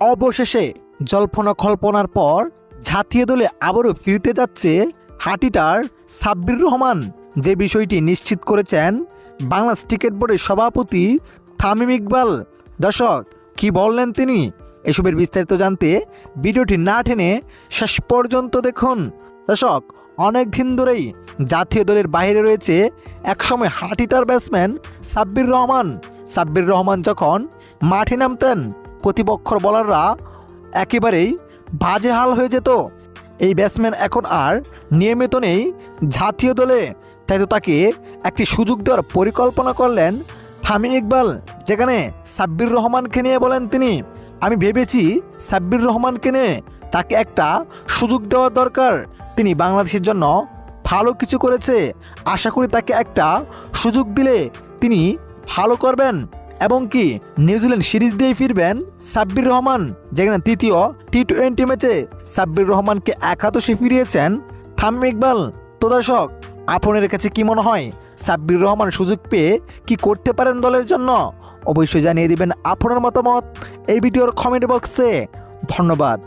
অবশেষে জল্পনা কল্পনার পর জাতীয় দলে আবারও ফিরতে যাচ্ছে হাটিটার সাব্বির রহমান, যে বিষয়টি নিশ্চিত করেছেন বাংলাদেশ ক্রিকেট বোর্ডের সভাপতি তামিম ইকবাল। দর্শক কি বললেন তিনি, এসবের বিস্তারিত জানতে ভিডিওটি না টেনে শেষ পর্যন্ত দেখুন। দর্শক, অনেক দিন ধরেই জাতীয় দলের বাইরে রয়েছে একসময় হাটিটার ব্যাটসম্যান সাব্বির রহমান। সাব্বির রহমান যখন মাঠে নামতেন প্রতিপক্ষর বোলাররা একেবারেই বাজে হাল হয়ে যেত। এই ব্যাটসম্যান এখন আর নিয়মিত নেই জাতীয় দলে, তাই তো তাকে একটি সুযোগ দেওয়ার পরিকল্পনা করলেন তামিম ইকবাল, যেখানে সাব্বির রহমানকে নিয়ে বলেন তিনি, আমি ভেবেছি সাব্বির রহমানকে নিয়ে তাকে একটা সুযোগ দেওয়া দরকার। তিনি বাংলাদেশের জন্য ভালো কিছু করেছে, আশা করি তাকে একটা সুযোগ দিলে তিনি ভালো করবেন এবং কি নিউজিল্যান্ড সিরিজ দিয়ে ফিরবেন সাব্বির রহমান, যেখানে তৃতীয় টি-20 ম্যাচে সাব্বির রহমানকে একাদশে ফিরিয়েছেন তামিম ইকবাল। তো দর্শক, আপনাদের কাছে কি মনে হয় সাব্বির রহমান সুযোগ পেয়ে কি করতে পারেন দলের জন্য? অবশ্যই জানিয়ে দিবেন আপনার মতামত এই ভিডিওর কমেন্ট বক্সে। ধন্যবাদ।